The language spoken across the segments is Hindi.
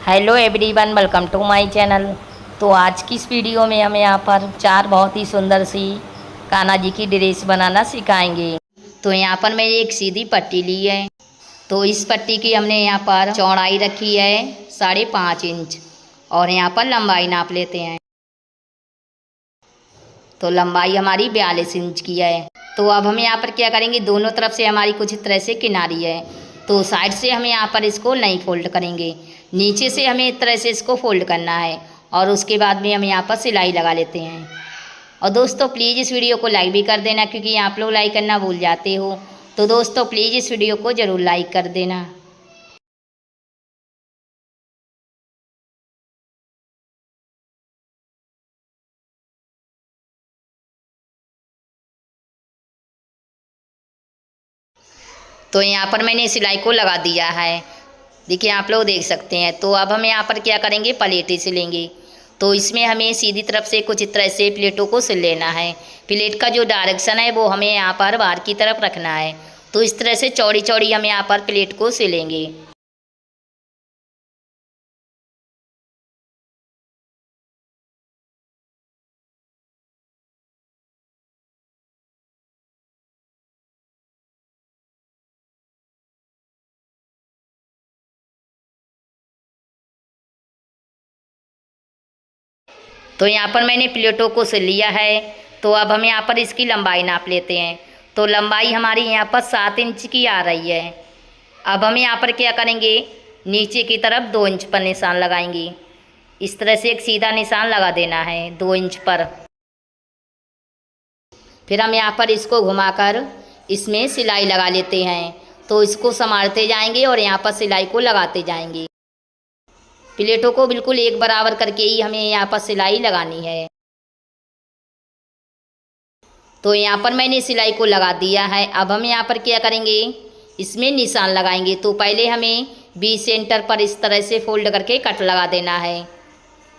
Hello everyone, welcome to my channel. तो आज की इस वीडियो में हम यहाँ पर 4 बहुत ही सुंदर सी कान्हा जी की ड्रेस बनाना सिखाएंगे। तो यहाँ पर मैंने एक सीधी पट्टी ली है। तो इस पट्टी की हमने यहाँ पर चौड़ाई रखी है 5.5 इंच और यहाँ पर लंबाई नाप लेते हैं। तो लंबाई हमारी 42 इंच की है। तो अब हम यहाँ पर क्या करेंगे, दोनों तरफ से हमारी कुछ तरह से किनारी है, तो साइड से हम यहाँ पर इसको नहीं फोल्ड करेंगे, नीचे से हमें इस तरह से इसको फोल्ड करना है और उसके बाद में हम यहाँ पर सिलाई लगा लेते हैं। और दोस्तों प्लीज़ इस वीडियो को लाइक भी कर देना, क्योंकि आप लोग लाइक करना भूल जाते हो। तो दोस्तों प्लीज़ इस वीडियो को ज़रूर लाइक कर देना। तो यहाँ पर मैंने सिलाई को लगा दिया है, देखिए आप लोग देख सकते हैं। तो अब हम यहाँ पर क्या करेंगे, प्लेटें सिलेंगे। तो इसमें हमें सीधी तरफ से कुछ इस तरह से प्लेटों को सिल लेना है। प्लेट का जो डायरेक्शन है वो हमें यहाँ पर बाहर की तरफ रखना है। तो इस तरह से चौड़ी चौड़ी हम यहाँ पर प्लेट को सिलेंगे। तो यहाँ पर मैंने प्लेटों को सिल लिया है। तो अब हम यहाँ पर इसकी लंबाई नाप लेते हैं। तो लंबाई हमारी यहाँ पर 7 इंच की आ रही है। अब हम यहाँ पर क्या करेंगे, नीचे की तरफ 2 इंच पर निशान लगाएंगे। इस तरह से एक सीधा निशान लगा देना है 2 इंच पर। फिर हम यहाँ पर इसको घुमाकर इसमें सिलाई लगा लेते हैं। तो इसको संभालते जाएंगे और यहाँ पर सिलाई को लगाते जाएंगे। प्लेटों को बिल्कुल एक बराबर करके ही हमें यहाँ पर सिलाई लगानी है। तो यहाँ पर मैंने सिलाई को लगा दिया है। अब हम यहाँ पर क्या करेंगे, इसमें निशान लगाएंगे। तो पहले हमें बी सेंटर पर इस तरह से फोल्ड करके कट लगा देना है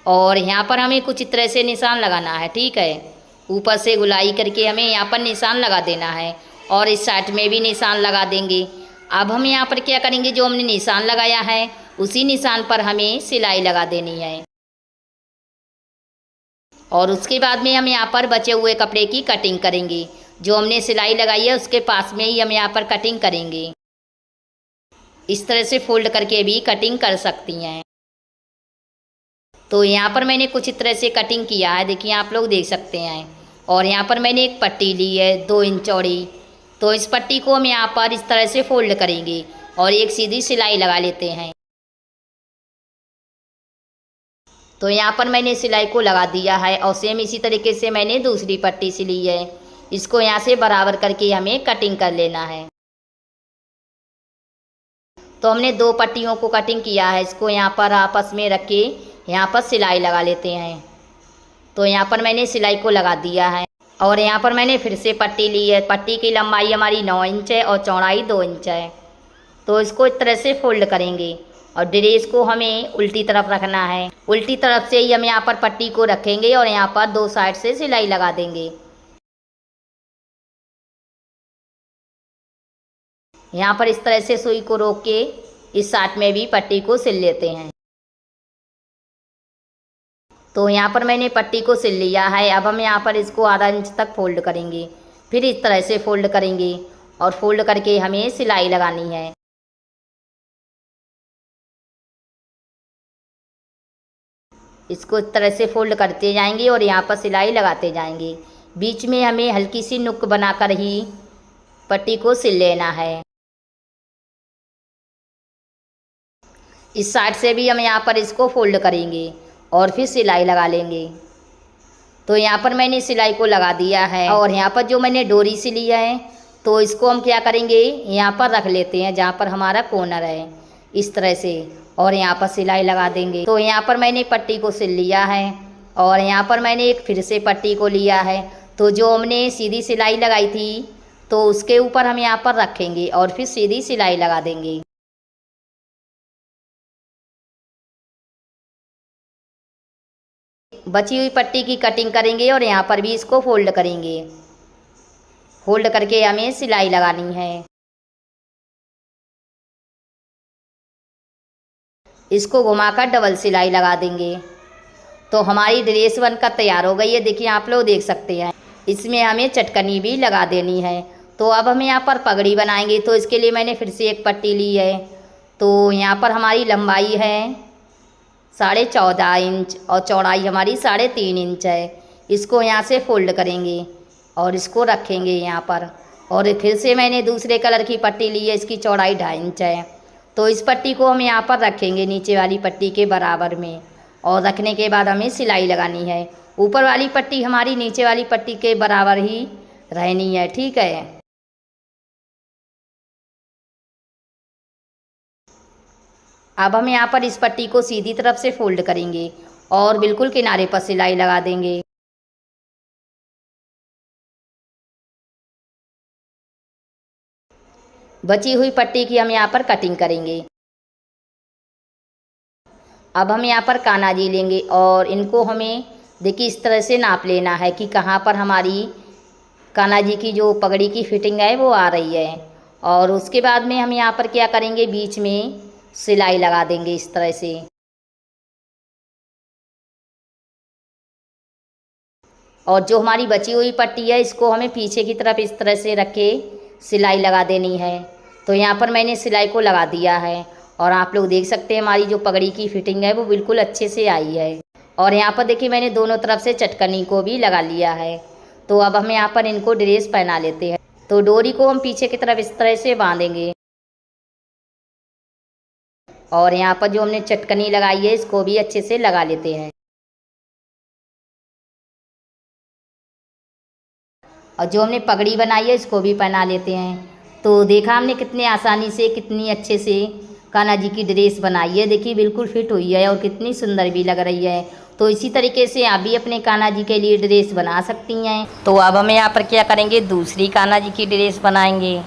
और यहाँ पर हमें कुछ इस तरह से निशान लगाना है, ठीक है। ऊपर से गुलाई करके हमें यहाँ पर निशान लगा देना है और इस साइड में भी निशान लगा देंगे। अब हम यहाँ पर क्या करेंगे, जो हमने निशान लगाया है उसी निशान पर हमें सिलाई लगा देनी है और उसके बाद में हम यहाँ पर बचे हुए कपड़े की कटिंग करेंगे। जो हमने सिलाई लगाई है उसके पास में ही हम यहाँ पर कटिंग करेंगे। इस तरह से फोल्ड करके भी कटिंग कर सकती हैं। तो यहाँ पर मैंने कुछ इस तरह से कटिंग किया है, देखिए आप लोग देख सकते हैं। और यहाँ पर मैंने एक पट्टी ली है 2 इंच चौड़ी। तो इस पट्टी को हम यहाँ पर इस तरह से फोल्ड करेंगे और एक सीधी सिलाई लगा लेते हैं। तो यहाँ पर मैंने सिलाई को लगा दिया है और सेम इसी तरीके से मैंने दूसरी पट्टी सिली है। इसको यहाँ से बराबर करके हमें कटिंग कर लेना है। तो हमने 2 पट्टियों को कटिंग किया है, इसको यहाँ पर आपस में रख के यहाँ पर सिलाई लगा लेते हैं। तो यहाँ पर मैंने सिलाई को लगा दिया है और यहाँ पर मैंने फिर से पट्टी ली है। पट्टी की लंबाई हमारी 9 इंच है और चौड़ाई 2 इंच है। तो इसको इस तरह से फोल्ड करेंगे और ड्रेस को हमें उल्टी तरफ रखना है। उल्टी तरफ से ही हम यहाँ पर पट्टी को रखेंगे और यहाँ पर 2 साइड से सिलाई लगा देंगे। यहाँ पर इस तरह से सुई को रोक के इस साइड में भी पट्टी को सिल लेते हैं। तो यहाँ पर मैंने पट्टी को सिल लिया है। अब हम यहाँ पर इसको आधा इंच तक फोल्ड करेंगे, फिर इस तरह से फोल्ड करेंगे और फोल्ड करके हमें सिलाई लगानी है। इसको इस तरह से फोल्ड करते जाएंगे और यहाँ पर सिलाई लगाते जाएंगे। बीच में हमें हल्की सी नुक बनाकर ही पट्टी को सिल लेना है। इस साइड से भी हम यहाँ पर इसको फोल्ड करेंगे और फिर सिलाई लगा लेंगे। तो यहाँ पर मैंने सिलाई को लगा दिया है और यहाँ पर जो मैंने डोरी सिली है तो इसको हम क्या करेंगे, यहाँ पर रख लेते हैं जहाँ पर हमारा कॉर्नर है, इस तरह से, और यहाँ पर सिलाई लगा देंगे। तो यहाँ पर मैंने पट्टी को सिल लिया है और यहाँ पर मैंने एक फिर से पट्टी को लिया है। तो जो हमने सीधी सिलाई लगाई थी तो उसके ऊपर हम यहाँ पर रखेंगे और फिर सीधी सिलाई लगा देंगे। बची हुई पट्टी की कटिंग करेंगे और यहाँ पर भी इसको फोल्ड करेंगे। फोल्ड करके हमें सिलाई लगानी है। इसको घुमाकर डबल सिलाई लगा देंगे। तो हमारी ड्रेस बनकर तैयार हो गई है। देखिए आप लोग देख सकते हैं। इसमें हमें चटकनी भी लगा देनी है। तो अब हम यहाँ पर पगड़ी बनाएंगे। तो इसके लिए मैंने फिर से एक पट्टी ली है। तो यहाँ पर हमारी लंबाई है 14.5 इंच और चौड़ाई हमारी 3.5 इंच है। इसको यहाँ से फोल्ड करेंगे और इसको रखेंगे यहाँ पर। और फिर से मैंने दूसरे कलर की पट्टी ली है। इसकी चौड़ाई 2.5 इंच है। तो इस पट्टी को हम यहाँ पर रखेंगे नीचे वाली पट्टी के बराबर में। और रखने के बाद हमें सिलाई लगानी है। ऊपर वाली पट्टी हमारी नीचे वाली पट्टी के बराबर ही रहनी है, ठीक है। अब हम यहाँ पर इस पट्टी को सीधी तरफ से फोल्ड करेंगे और बिल्कुल किनारे पर सिलाई लगा देंगे। बची हुई पट्टी की हम यहाँ पर कटिंग करेंगे। अब हम यहाँ पर काना जी लेंगे और इनको हमें देखिए इस तरह से नाप लेना है कि कहाँ पर हमारी काना जी की जो पगड़ी की फिटिंग है वो आ रही है। और उसके बाद में हम यहाँ पर क्या करेंगे, बीच में सिलाई लगा देंगे इस तरह से। और जो हमारी बची हुई पट्टी है इसको हमें पीछे की तरफ इस तरह से रख के सिलाई लगा देनी है। तो यहाँ पर मैंने सिलाई को लगा दिया है और आप लोग देख सकते हैं हमारी जो पगड़ी की फिटिंग है वो बिल्कुल अच्छे से आई है। और यहाँ पर देखिए मैंने दोनों तरफ से चटकनी को भी लगा लिया है। तो अब हम यहाँ पर इनको ड्रेस पहना लेते हैं। तो डोरी को हम पीछे की तरफ इस तरह से बांधेंगे और यहाँ पर जो हमने चटकनी लगाई है इसको भी अच्छे से लगा लेते हैं। और जो हमने पगड़ी बनाई है इसको भी पहना लेते हैं। तो देखा हमने कितने आसानी से कितनी अच्छे से कान्हा जी की ड्रेस बनाई है। देखिए बिल्कुल फिट हुई है और कितनी सुंदर भी लग रही है। तो इसी तरीके से आप भी अपने कान्हा जी के लिए ड्रेस बना सकती हैं। तो अब हम यहाँ पर क्या करेंगे, दूसरी कान्हा जी की ड्रेस बनाएंगे।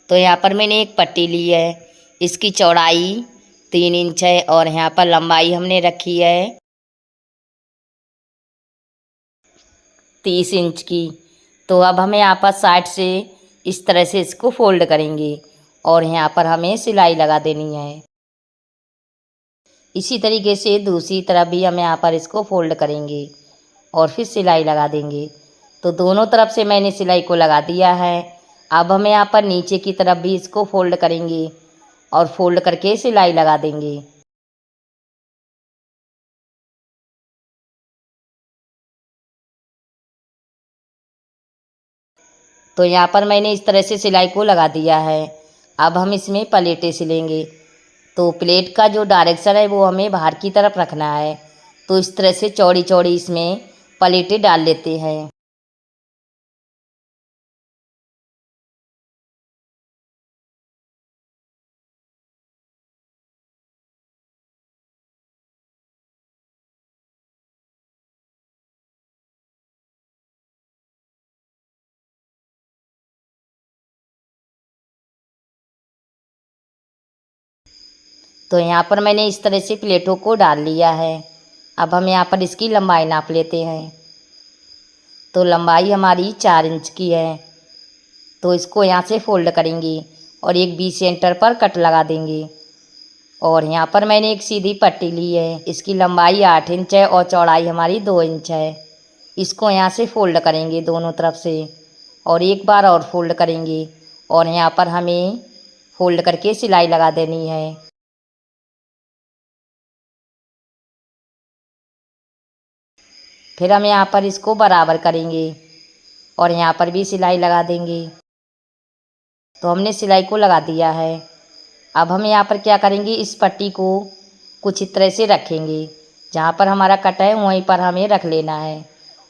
तो यहाँ पर मैंने एक पट्टी ली है। इसकी चौड़ाई 3 इंच है और यहाँ पर लंबाई हमने रखी है 30 इंच की। तो अब हमें यहाँ पर साइड से इस तरह से इसको फोल्ड करेंगे और यहाँ पर हमें सिलाई लगा देनी है। इसी तरीके से दूसरी तरफ भी हम यहाँ पर इसको फोल्ड करेंगे और फिर सिलाई लगा देंगे। तो दोनों तरफ से मैंने सिलाई को लगा दिया है। अब हम यहाँ पर नीचे की तरफ भी इसको फोल्ड करेंगे और फोल्ड करके सिलाई लगा देंगे। तो यहाँ पर मैंने इस तरह से सिलाई को लगा दिया है। अब हम इसमें प्लेटें सिलेंगे। तो प्लेट का जो डायरेक्शन है वो हमें बाहर की तरफ रखना है। तो इस तरह से चौड़ी चौड़ी इसमें प्लेटें डाल लेते हैं। तो यहाँ पर मैंने इस तरह से प्लेटों को डाल लिया है। अब हम यहाँ पर इसकी लंबाई नाप लेते हैं। तो लंबाई हमारी 4 इंच की है। तो इसको यहाँ से फोल्ड करेंगे और एक बीच सेंटर पर कट लगा देंगे। और यहाँ पर मैंने एक सीधी पट्टी ली है। इसकी लंबाई 8 इंच है और चौड़ाई हमारी 2 इंच है। इसको यहाँ से फोल्ड करेंगे दोनों तरफ से और एक बार और फोल्ड करेंगे और यहाँ पर हमें फोल्ड करके सिलाई लगा देनी है। फिर हम यहाँ पर इसको बराबर करेंगे और यहाँ पर भी सिलाई लगा देंगे। तो हमने सिलाई को लगा दिया है। अब हम यहाँ पर क्या करेंगे, इस पट्टी को कुछ इस तरह से रखेंगे। जहाँ पर हमारा कट है वहीं पर हमें रख लेना है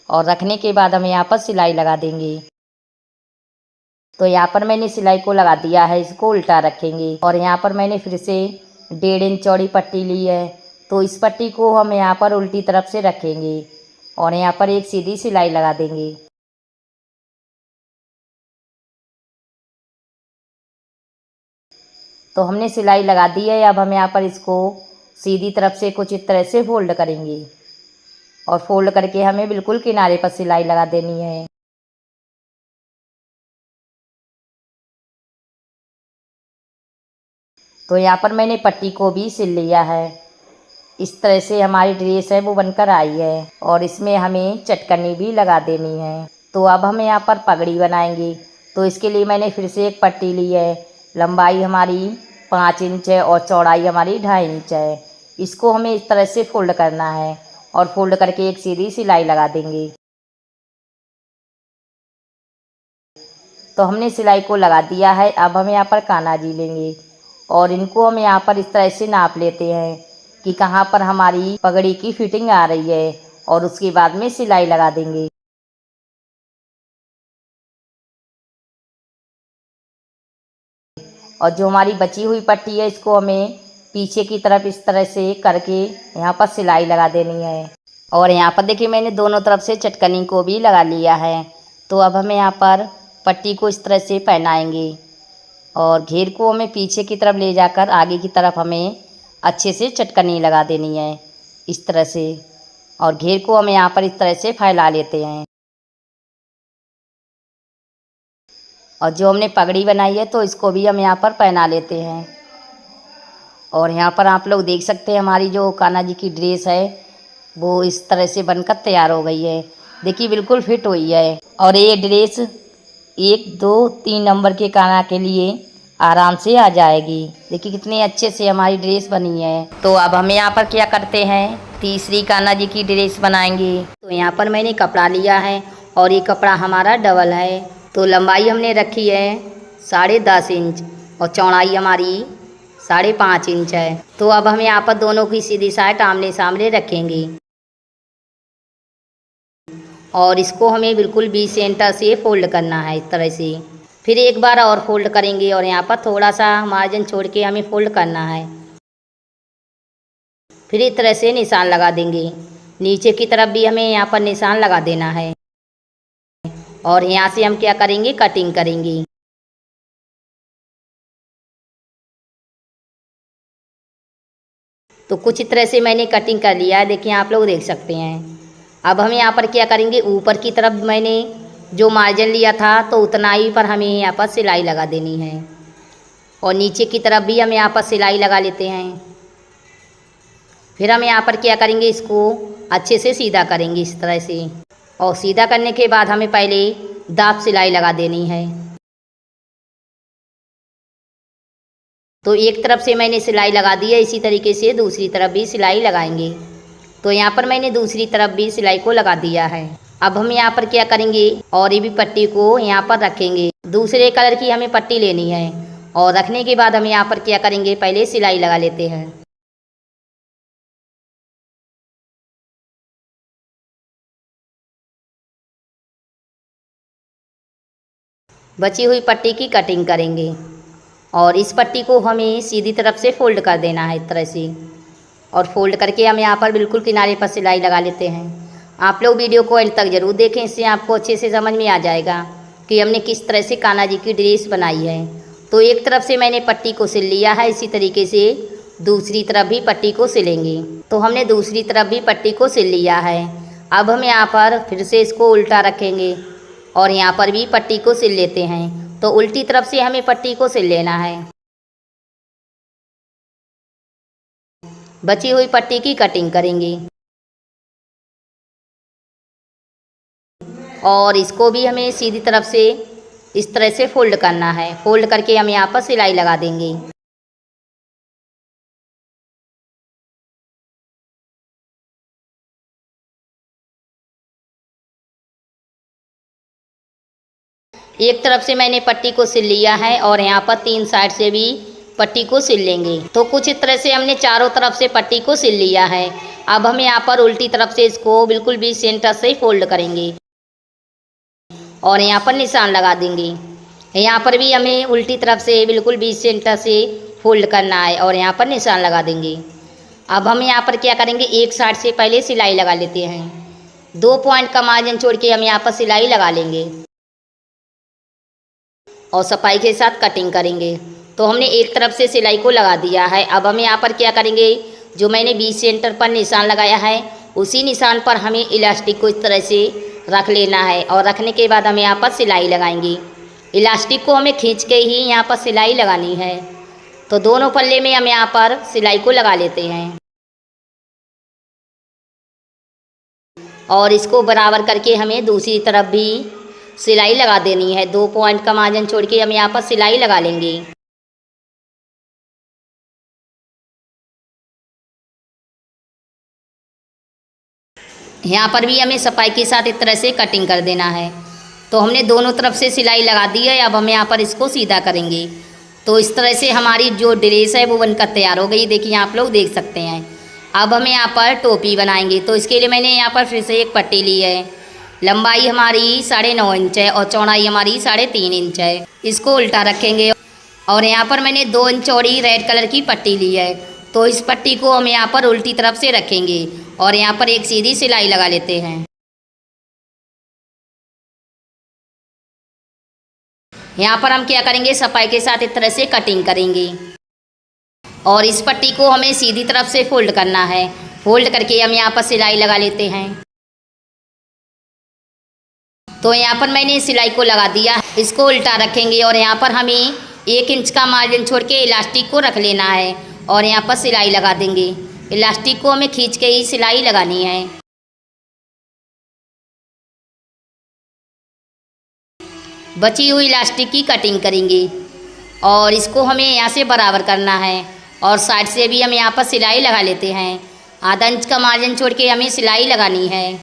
और रखने के बाद हम यहाँ पर सिलाई लगा देंगे। तो यहाँ पर मैंने सिलाई को लगा दिया है। इसको उल्टा रखेंगे और यहाँ पर मैंने फिर से 1.5 इंच चौड़ी पट्टी ली है। तो इस पट्टी को हम यहाँ पर उल्टी तरफ से रखेंगे और यहाँ पर एक सीधी सिलाई लगा देंगे। तो हमने सिलाई लगा दी है। अब हम यहाँ पर इसको सीधी तरफ से कुछ इस तरह से फोल्ड करेंगे और फोल्ड करके हमें बिल्कुल किनारे पर सिलाई लगा देनी है। तो यहाँ पर मैंने पट्टी को भी सिल लिया है। इस तरह से हमारी ड्रेस है वो बनकर आई है और इसमें हमें चटकनी भी लगा देनी है। तो अब हम यहाँ पर पगड़ी बनाएंगे। तो इसके लिए मैंने फिर से एक पट्टी ली है। लंबाई हमारी 5 इंच है और चौड़ाई हमारी 2.5 इंच है। इसको हमें इस तरह से फोल्ड करना है और फोल्ड करके एक सीधी सिलाई लगा देंगे। तो हमने सिलाई को लगा दिया है। अब हम यहाँ पर काना जी लेंगे और इनको हम यहाँ पर इस तरह से नाप लेते हैं कि कहाँ पर हमारी पगड़ी की फिटिंग आ रही है और उसके बाद में सिलाई लगा देंगे। और जो हमारी बची हुई पट्टी है इसको हमें पीछे की तरफ इस तरह से करके यहाँ पर सिलाई लगा देनी है। और यहाँ पर देखिए मैंने दोनों तरफ से चटकनी को भी लगा लिया है। तो अब हमें यहाँ पर पट्टी को इस तरह से पहनाएंगे और घेर को हमें पीछे की तरफ ले जाकर आगे की तरफ हमें अच्छे से चटकनी लगा देनी है इस तरह से। और घेर को हमें यहाँ पर इस तरह से फैला लेते हैं। और जो हमने पगड़ी बनाई है तो इसको भी हम यहाँ पर पहना लेते हैं। और यहाँ पर आप लोग देख सकते हैं हमारी जो कान्हा जी की ड्रेस है वो इस तरह से बनकर तैयार हो गई है। देखिए बिल्कुल फिट हुई है और ये ड्रेस 1, 2, 3 नंबर के कान्हा के लिए आराम से आ जाएगी। देखिए कितने अच्छे से हमारी ड्रेस बनी है। तो अब हम यहाँ पर क्या करते हैं, तीसरी कान्हा जी की ड्रेस बनाएंगे। तो यहाँ पर मैंने कपड़ा लिया है और ये कपड़ा हमारा डबल है। तो लंबाई हमने रखी है 10.5 इंच और चौड़ाई हमारी 5.5 इंच है। तो अब हम यहाँ पर दोनों की सीधी साइड आमने सामने रखेंगे और इसको हमें बिल्कुल 20 सेंटर से फोल्ड करना है इस तरह से। फिर एक बार और फोल्ड करेंगे और यहाँ पर थोड़ा सा मार्जिन छोड़ के हमें फोल्ड करना है। फिर इस तरह से निशान लगा देंगे। नीचे की तरफ भी हमें यहाँ पर निशान लगा देना है और यहाँ से हम क्या करेंगे, कटिंग करेंगे। तो कुछ इस तरह से मैंने कटिंग कर लिया है, देखिए आप लोग देख सकते हैं। अब हम यहाँ पर क्या करेंगे, ऊपर की तरफ मैंने जो मार्जिन लिया था तो उतना ही पर हमें यहाँ पर सिलाई लगा देनी है और नीचे की तरफ भी हम यहाँ पर सिलाई लगा लेते हैं। फिर हम यहाँ पर क्या करेंगे, इसको अच्छे से सीधा करेंगे इस तरह से। और सीधा करने के बाद हमें पहले दाब सिलाई लगा देनी है। तो एक तरफ से मैंने सिलाई लगा दी है, इसी तरीके से दूसरी तरफ भी सिलाई लगाएंगे। तो यहाँ पर मैंने दूसरी तरफ भी सिलाई को लगा दिया है। अब हम यहाँ पर क्या करेंगे, और ये भी पट्टी को यहाँ पर रखेंगे। दूसरे कलर की हमें पट्टी लेनी है और रखने के बाद हम यहाँ पर क्या करेंगे, पहले सिलाई लगा लेते हैं। बची हुई पट्टी की कटिंग करेंगे और इस पट्टी को हमें सीधी तरफ से फोल्ड कर देना है इस तरह से। और फोल्ड करके हम यहाँ पर बिल्कुल किनारे पर सिलाई लगा लेते हैं। आप लोग वीडियो को एंड तक ज़रूर देखें, इससे आपको अच्छे से समझ में आ जाएगा कि हमने किस तरह से कान्हा जी की ड्रेस बनाई है। तो एक तरफ से मैंने पट्टी को सिल लिया है, इसी तरीके से दूसरी तरफ भी पट्टी को सिलेंगे। तो हमने दूसरी तरफ भी पट्टी को सिल लिया है। अब हम यहाँ पर फिर से इसको उल्टा रखेंगे और यहाँ पर भी पट्टी को सिल लेते हैं। तो उल्टी तरफ से हमें पट्टी को सिल लेना है। बची हुई पट्टी की कटिंग करेंगे और इसको भी हमें सीधी तरफ से इस तरह से फोल्ड करना है। फोल्ड करके हम यहाँ पर सिलाई लगा देंगे। एक तरफ से मैंने पट्टी को सिल लिया है और यहाँ पर 3 साइड से भी पट्टी को सिल लेंगे। तो कुछ इस तरह से हमने चारों तरफ से पट्टी को सिल लिया है। अब हम यहाँ पर उल्टी तरफ से इसको बिल्कुल भी सेंटर से ही फोल्ड करेंगे और यहाँ पर निशान लगा देंगे। यहाँ पर भी हमें उल्टी तरफ से बिल्कुल भी सेंटर से फोल्ड करना है और यहाँ पर निशान लगा देंगे। अब हम यहाँ पर क्या करेंगे, एक साइड से पहले सिलाई लगा लेते हैं। 2 पॉइंट का मार्जिन छोड़ के हम यहाँ पर सिलाई लगा लेंगे और सफाई के साथ कटिंग करेंगे। तो हमने एक तरफ से सिलाई को लगा दिया है। अब हम यहाँ पर क्या करेंगे, जो मैंने 20 सेंटर पर निशान लगाया है उसी निशान पर हमें इलास्टिक को इस तरह से रख लेना है और रखने के बाद हम यहाँ पर सिलाई लगाएंगे। इलास्टिक को हमें खींच के ही यहाँ पर सिलाई लगानी है। तो दोनों पल्ले में हम यहाँ पर सिलाई को लगा लेते हैं और इसको बराबर करके हमें दूसरी तरफ भी सिलाई लगा देनी है। 2 पॉइंट का मार्जिन छोड़ के हम यहाँ पर सिलाई लगा लेंगे। यहाँ पर भी हमें सफाई के साथ इस तरह से कटिंग कर देना है। तो हमने दोनों तरफ से सिलाई लगा दी है। अब हम यहाँ पर इसको सीधा करेंगे। तो इस तरह से हमारी जो ड्रेस है वो बनकर तैयार हो गई। देखिए आप लोग देख सकते हैं। अब हम यहाँ पर टोपी बनाएंगे। तो इसके लिए मैंने यहाँ पर फिर से एक पट्टी ली है। लंबाई हमारी 9.5 इंच है और चौड़ाई हमारी 3.5 इंच है। इसको उल्टा रखेंगे और यहाँ पर मैंने 2 इंच चौड़ी रेड कलर की पट्टी ली है। तो इस पट्टी को हम यहाँ पर उल्टी तरफ से रखेंगे और यहाँ पर एक सीधी सिलाई लगा लेते हैं। यहाँ पर हम क्या करेंगे, सफाई के साथ इस तरह से कटिंग करेंगे और इस पट्टी को हमें सीधी तरफ से फोल्ड करना है। फोल्ड करके हम यहाँ पर सिलाई लगा लेते हैं। तो यहाँ पर मैंने सिलाई को लगा दिया। इसको उल्टा रखेंगे और यहाँ पर हमें 1 इंच का मार्जिन छोड़ के इलास्टिक को रख लेना है और यहाँ पर सिलाई लगा देंगे। इलास्टिक को हमें खींच के ही सिलाई लगानी है। बची हुई इलास्टिक की कटिंग करेंगे और इसको हमें यहाँ से बराबर करना है और साइड से भी हम यहाँ पर सिलाई लगा लेते हैं। आधा इंच का मार्जिन छोड़ के हमें सिलाई लगानी है।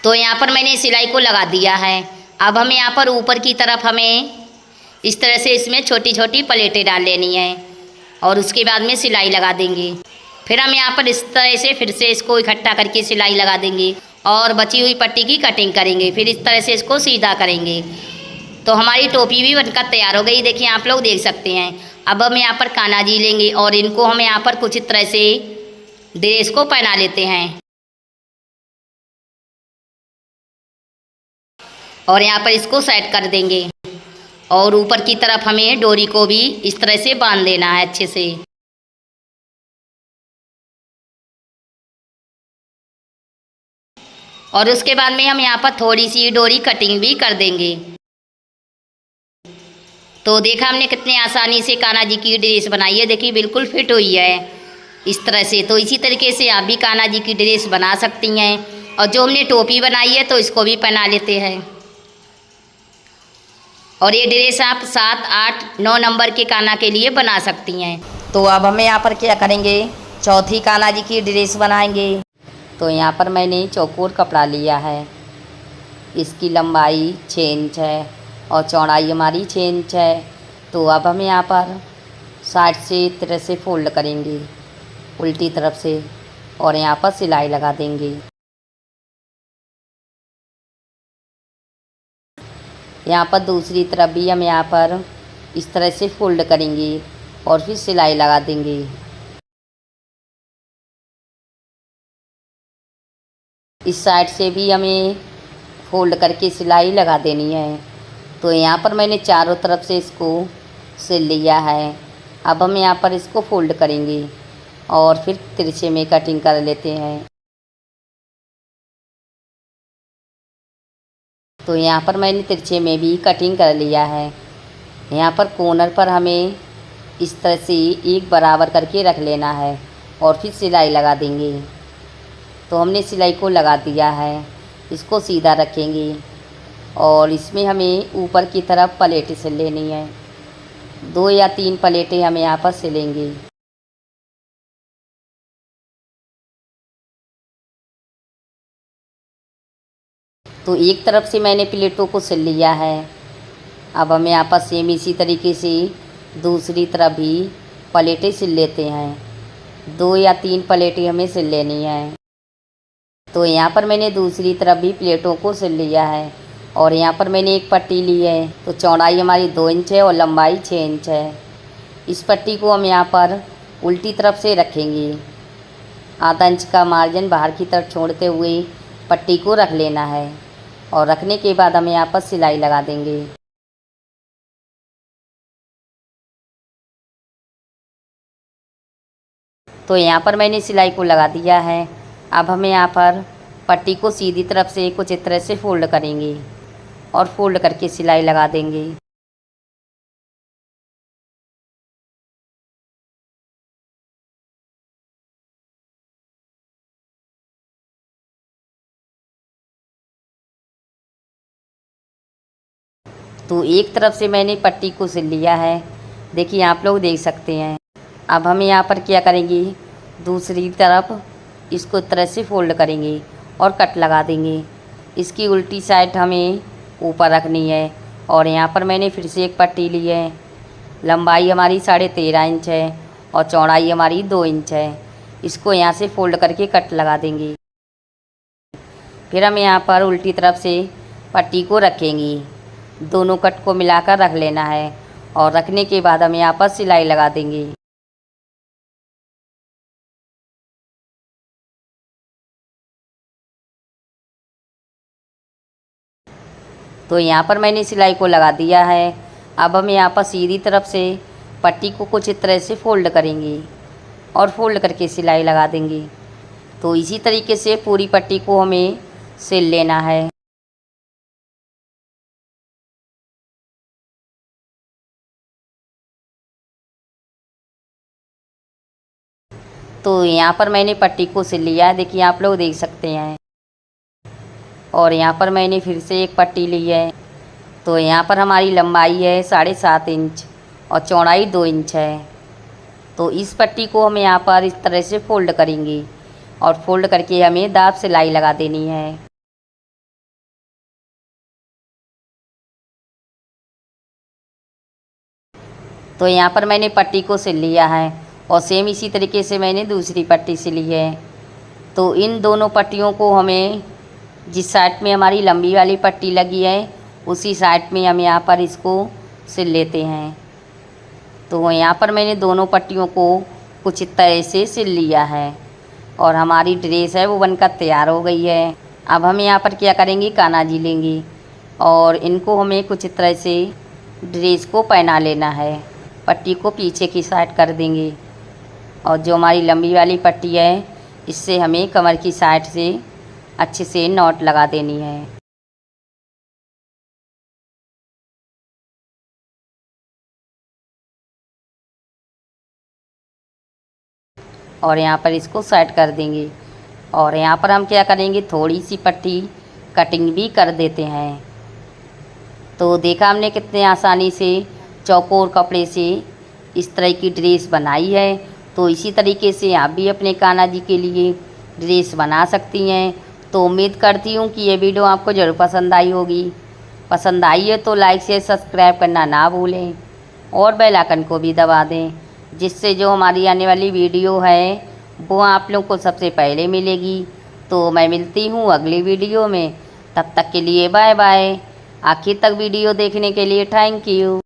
तो यहाँ पर मैंने सिलाई को लगा दिया है। अब हम यहाँ पर ऊपर की तरफ हमें इस तरह से इसमें छोटी छोटी प्लेटें डाल लेनी है और उसके बाद में सिलाई लगा देंगे। फिर हम यहाँ पर इस तरह से फिर से इसको इकट्ठा करके सिलाई लगा देंगे और बची हुई पट्टी की कटिंग करेंगे। फिर इस तरह से इसको सीधा करेंगे। तो हमारी टोपी भी बनकर तैयार हो गई। देखिए आप लोग देख सकते हैं। अब हम यहाँ पर कान्हा जी लेंगे और इनको हम यहाँ पर कुछ इस तरह से ड्रेस को पहना लेते हैं और यहाँ पर इसको सेट कर देंगे और ऊपर की तरफ हमें डोरी को भी इस तरह से बांध देना है अच्छे से। और उसके बाद में हम यहाँ पर थोड़ी सी डोरी कटिंग भी कर देंगे। तो देखा हमने कितने आसानी से कान्हा जी की ड्रेस बनाई है। देखिए बिल्कुल फिट हुई है इस तरह से। तो इसी तरीके से आप भी कान्हा जी की ड्रेस बना सकती हैं। और जो हमने टोपी बनाई है तो इसको भी पहना लेते हैं। और ये ड्रेस आप 7, 8, 9 नंबर के कान्हा के लिए बना सकती हैं। तो अब हम यहाँ पर क्या करेंगे, चौथी कान्हा जी की ड्रेस बनाएंगे। तो यहाँ पर मैंने चौकोर कपड़ा लिया है। इसकी लंबाई 6 इंच है और चौड़ाई हमारी 6 इंच है। तो अब हम यहाँ पर साइड से इस तरह से फोल्ड करेंगे उल्टी तरफ से और यहाँ पर सिलाई लगा देंगे। यहाँ पर दूसरी तरफ भी हम यहाँ पर इस तरह से फोल्ड करेंगे और फिर सिलाई लगा देंगे। इस साइड से भी हमें फोल्ड करके सिलाई लगा देनी है। तो यहाँ पर मैंने चारों तरफ से इसको सिल लिया है। अब हम यहाँ पर इसको फोल्ड करेंगे और फिर तिरछे में कटिंग कर लेते हैं। तो यहाँ पर मैंने तिरछे में भी कटिंग कर लिया है। यहाँ पर कॉर्नर पर हमें इस तरह से एक बराबर करके रख लेना है और फिर सिलाई लगा देंगे। तो हमने सिलाई को लगा दिया है। इसको सीधा रखेंगे और इसमें हमें ऊपर की तरफ प्लेटें सिल लेनी है। 2 या 3 प्लेटें हमें यहाँ पर सिलेंगे। तो एक तरफ से मैंने प्लेटों को सिल लिया है। अब हम यहाँ पर सेम इसी तरीके से दूसरी तरफ भी प्लेटें सिल लेते हैं। 2 या 3 प्लेटें हमें सिल लेनी है। तो यहाँ पर मैंने दूसरी तरफ भी प्लेटों को सिल लिया है और यहाँ पर मैंने एक पट्टी ली है। तो चौड़ाई हमारी 2 इंच है और लंबाई 6 इंच है। इस पट्टी को हम यहाँ पर उल्टी तरफ से रखेंगे। आधा इंच का मार्जिन बाहर की तरफ छोड़ते हुए पट्टी को रख लेना है और रखने के बाद हम यहाँ पर सिलाई लगा देंगे। तो यहाँ पर मैंने सिलाई को लगा दिया है। अब हमें यहाँ पर पट्टी को सीधी तरफ से कुछ इस तरह से फोल्ड करेंगे और फोल्ड करके सिलाई लगा देंगे। तो एक तरफ से मैंने पट्टी को सिल लिया है, देखिए आप लोग देख सकते हैं। अब हम यहाँ पर क्या करेंगे, दूसरी तरफ इसको इस तरह से फोल्ड करेंगे और कट लगा देंगे। इसकी उल्टी साइड हमें ऊपर रखनी है और यहाँ पर मैंने फिर से एक पट्टी ली है। लंबाई हमारी 13.5 इंच है और चौड़ाई हमारी 2 इंच है। इसको यहाँ से फोल्ड करके कट लगा देंगे। फिर हम यहाँ पर उल्टी तरफ से पट्टी को रखेंगे, दोनों कट को मिलाकर रख लेना है और रखने के बाद हम यहाँ पर सिलाई लगा देंगे। तो यहाँ पर मैंने सिलाई को लगा दिया है। अब हम यहाँ पर सीधी तरफ से पट्टी को कुछ इस तरह से फोल्ड करेंगे और फोल्ड करके सिलाई लगा देंगे। तो इसी तरीके से पूरी पट्टी को हमें सिल लेना है। तो यहाँ पर मैंने पट्टी को सिल लिया है, देखिए आप लोग देख सकते हैं। और यहाँ पर मैंने फिर से एक पट्टी ली है। तो यहाँ पर हमारी लंबाई है 7.5 इंच और चौड़ाई 2 इंच है। तो इस पट्टी को हम यहाँ पर इस तरह से फोल्ड करेंगे और फोल्ड करके हमें दाब सिलाई लगा देनी है। तो यहाँ पर मैंने पट्टी को सिल लिया है और सेम इसी तरीके से मैंने दूसरी पट्टी सिली है। तो इन दोनों पट्टियों को हमें जिस साइड में हमारी लंबी वाली पट्टी लगी है उसी साइड में हम यहाँ पर इसको सिल लेते हैं। तो यहाँ पर मैंने दोनों पट्टियों को कुछ इस तरह से सिल लिया है और हमारी ड्रेस है वो बनकर तैयार हो गई है। अब हम यहाँ पर क्या करेंगे, काना जी लेंगे और इनको हमें कुछ इस तरह से ड्रेस को पहना लेना है। पट्टी को पीछे की साइड कर देंगे और जो हमारी लंबी वाली पट्टी है इससे हमें कमर की साइड से अच्छे से नॉट लगा देनी है। और यहाँ पर इसको सेट कर देंगे और यहाँ पर हम क्या करेंगे, थोड़ी सी पट्टी कटिंग भी कर देते हैं। तो देखा हमने कितने आसानी से चौकोर कपड़े से इस तरह की ड्रेस बनाई है। तो इसी तरीके से आप भी अपने कान्हा जी के लिए ड्रेस बना सकती हैं। तो उम्मीद करती हूँ कि ये वीडियो आपको ज़रूर पसंद आई होगी। पसंद आई है तो लाइक शेयर सब्सक्राइब करना ना भूलें और बेल आइकन को भी दबा दें, जिससे जो हमारी आने वाली वीडियो है वो आप लोगों को सबसे पहले मिलेगी। तो मैं मिलती हूँ अगली वीडियो में, तब तक के लिए बाय बाय। आखिर तक वीडियो देखने के लिए थैंक यू।